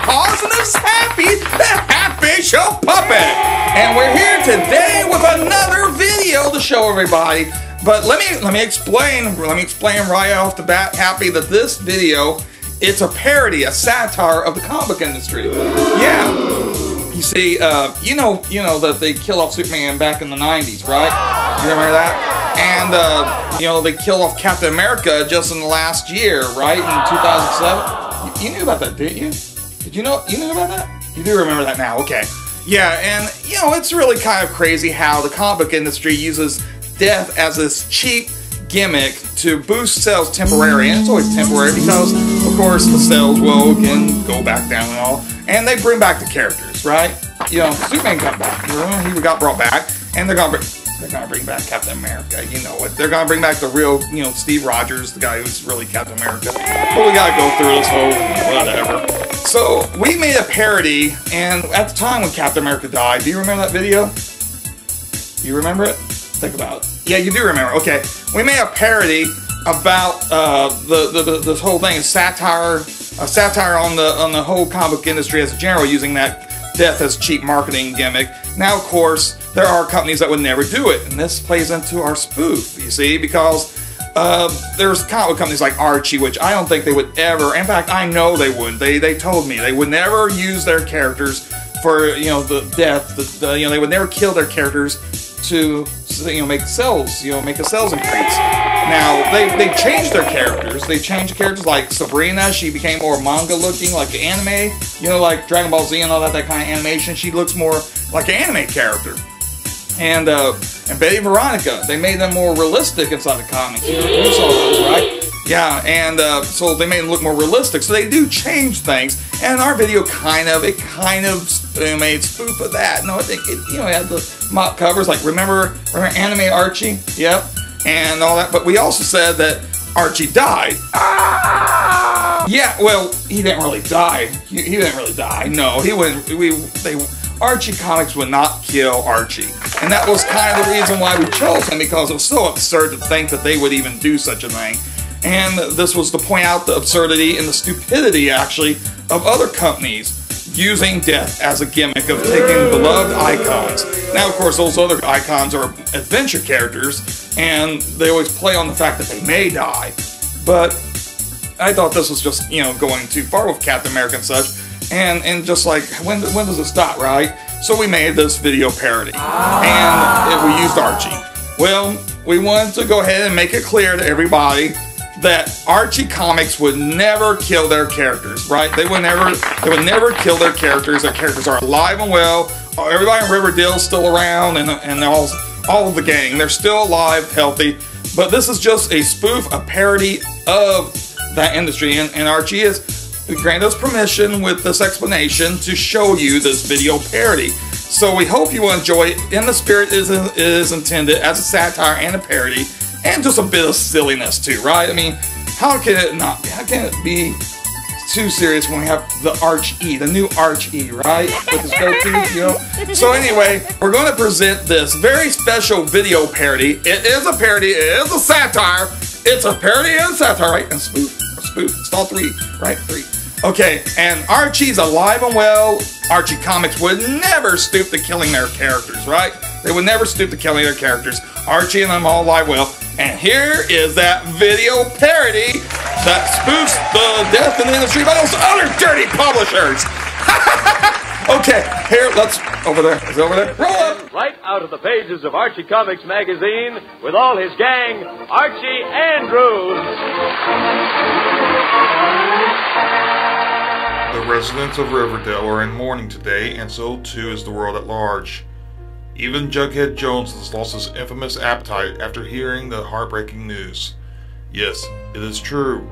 MattHawes and his Happy, the Happy Show Puppet. And we're here today with another video to show everybody. But let me explain right off the bat, Happy, that this video, it's a parody, a satire of the comic industry. Yeah. You see, you know that they killed off Superman back in the 90s, right? You remember that? And, you know, they killed off Captain America just in the last year, right? In 2007. You knew about that, didn't you? You knew about that? You do remember that now, okay. Yeah, and, you know, it's really kind of crazy how the comic industry uses death as this cheap gimmick to boost sales temporarily, and it's always temporary because, of course, the sales will again go back down and all, and they bring back the characters, right? You know, Superman got back, he got brought back, and they're gonna bring back Captain America. You know it. They're gonna bring back the real, you know, Steve Rogers, the guy who's really Captain America. But we gotta go through this whole whatever. So we made a parody, and at the time when Captain America died, do you remember that video? You remember it? Think about it. Yeah, you do remember. Okay, we made a parody about this whole thing, a satire on the whole comic industry as a general, using that death as cheap marketing gimmick. Now, of course, there are companies that would never do it, and this plays into our spoof. You see, because there's comic companies like Archie, which I don't think they would ever. In fact, I know they wouldn't. They told me they would never use their characters for, you know, the death. You know, they would never kill their characters to, you know, make sales, you know, make a sales increase. Now they changed their characters. They changed characters like Sabrina. She became more manga looking, like the anime, you know, like Dragon Ball Z and all that kind of animation. She looks more like an anime character. And Betty and Veronica, they made them more realistic inside the comics. You saw those, right? Yeah, and so they made them look more realistic. So they do change things. And our video kind of made spoof of that. No, I think it, you know, it had the mock covers, like remember anime Archie? Yep, and all that. But we also said that Archie died. Ah! Yeah, well, he didn't really die. He didn't really die. No, he wouldn't. Archie Comics would not kill Archie, and that was kind of the reason why we chose him, because it was so absurd to think that they would even do such a thing. And this was to point out the absurdity and the stupidity, actually, of other companies using death as a gimmick of taking beloved icons. Now, of course, those other icons are adventure characters, and they always play on the fact that they may die. But I thought this was just, you know, going too far with Captain America and such, and just like, when does it stop, right? So we made this video parody, and we used Archie. Well, we wanted to go ahead and make it clear to everybody that Archie Comics would never kill their characters, right? They would never kill their characters. Their characters are alive and well. Everybody in Riverdale is still around, and all of the gang, they're still alive, healthy. But this is just a spoof, a parody of that industry, and Archie has granted us permission with this explanation to show you this video parody. So we hope you will enjoy it. In the spirit is intended as a satire and a parody, and just a bit of silliness too, right? I mean, how can it be too serious when we have the Archie, the new Archie, right? With his goatee, you know? So anyway, we're going to present this very special video parody. It is a parody, it is a satire. It's a parody and satire, right? And spoof. It's all three, right? Three. Okay, and Archie's alive and well. Archie Comics would never stoop to killing their characters, right? They would never stoop to killing their characters. Archie and them all alive well. And here is that video parody that spoofs the death in the industry by those other dirty publishers. Okay, here, over there. Is it over there? Roll up. Right out of the pages of Archie Comics magazine, with all his gang, Archie Andrews. The residents of Riverdale are in mourning today, and so too is the world at large. Even Jughead Jones has lost his infamous appetite after hearing the heartbreaking news. Yes, it is true.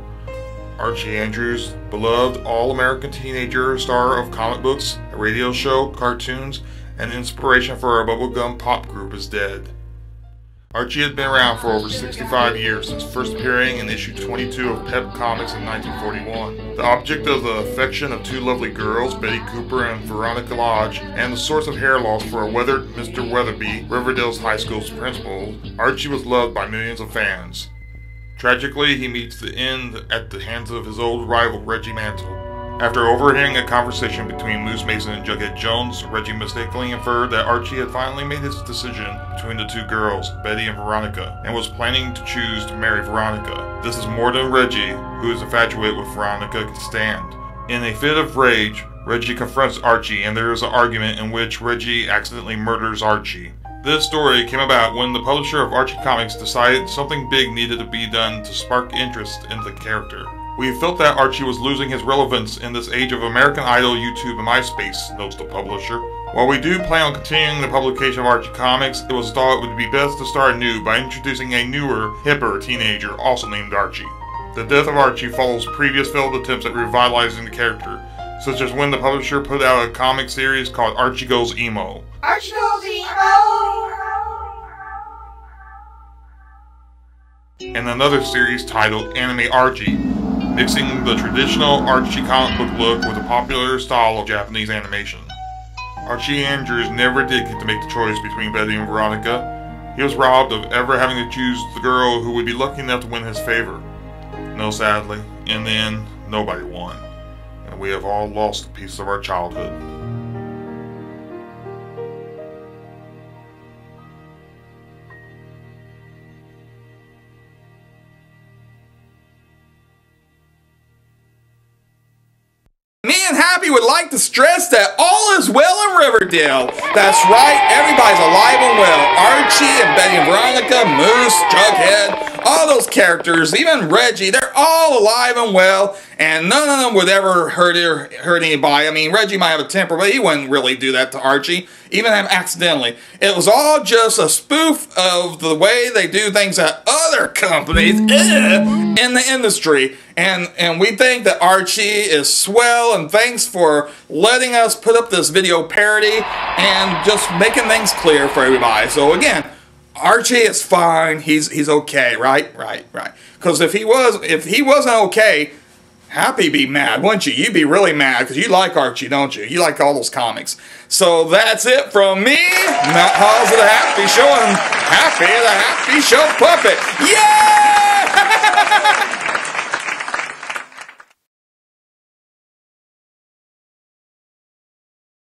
Archie Andrews, beloved all-American teenager, star of comic books, a radio show, cartoons, and inspiration for a bubblegum pop group, is dead. Archie had been around for over 65 years, since first appearing in issue 22 of Pep Comics in 1941. The object of the affection of two lovely girls, Betty Cooper and Veronica Lodge, and the source of hair loss for a weathered Mr. Weatherby, Riverdale's high school's principal, Archie was loved by millions of fans. Tragically, he meets the end at the hands of his old rival, Reggie Mantle. After overhearing a conversation between Moose Mason and Jughead Jones, Reggie mistakenly inferred that Archie had finally made his decision between the two girls, Betty and Veronica, and was planning to choose to marry Veronica. This is more than Reggie, who is infatuated with Veronica, can stand. In a fit of rage, Reggie confronts Archie, and there is an argument in which Reggie accidentally murders Archie. This story came about when the publisher of Archie Comics decided something big needed to be done to spark interest in the character. We felt that Archie was losing his relevance in this age of American Idol, YouTube, and MySpace, notes the publisher. While we do plan on continuing the publication of Archie Comics, it was thought it would be best to start anew by introducing a newer, hipper teenager also named Archie. The death of Archie follows previous failed attempts at revitalizing the character, such as when the publisher put out a comic series called Archie Goes Emo. Archie Goes Emo! And another series titled Anime Archie, mixing the traditional Archie comic book look with a popular style of Japanese animation. Archie Andrews never did get to make the choice between Betty and Veronica. He was robbed of ever having to choose the girl who would be lucky enough to win his favor. No, sadly, in the end, nobody won, and we have all lost a piece of our childhood. Me and Happy would like to stress that all is well in Riverdale. That's right, everybody's alive and well. Archie and Betty and Veronica, Moose, Jughead, all those characters, even Reggie, they're all alive and well, and none of them would ever hurt anybody. I mean, Reggie might have a temper, but he wouldn't really do that to Archie, even accidentally. It was all just a spoof of the way they do things at other companies in the industry. And we think that Archie is swell, and thanks for letting us put up this video parody and just making things clear for everybody. So again, Archie is fine. He's okay, right? Right. Because if he wasn't okay, Happy be mad, wouldn't you? You'd be really mad because you like Archie, don't you? You like all those comics. So that's it from me, MattHawes of the Happy Show, and Happy the Happy Show Puppet. Yeah!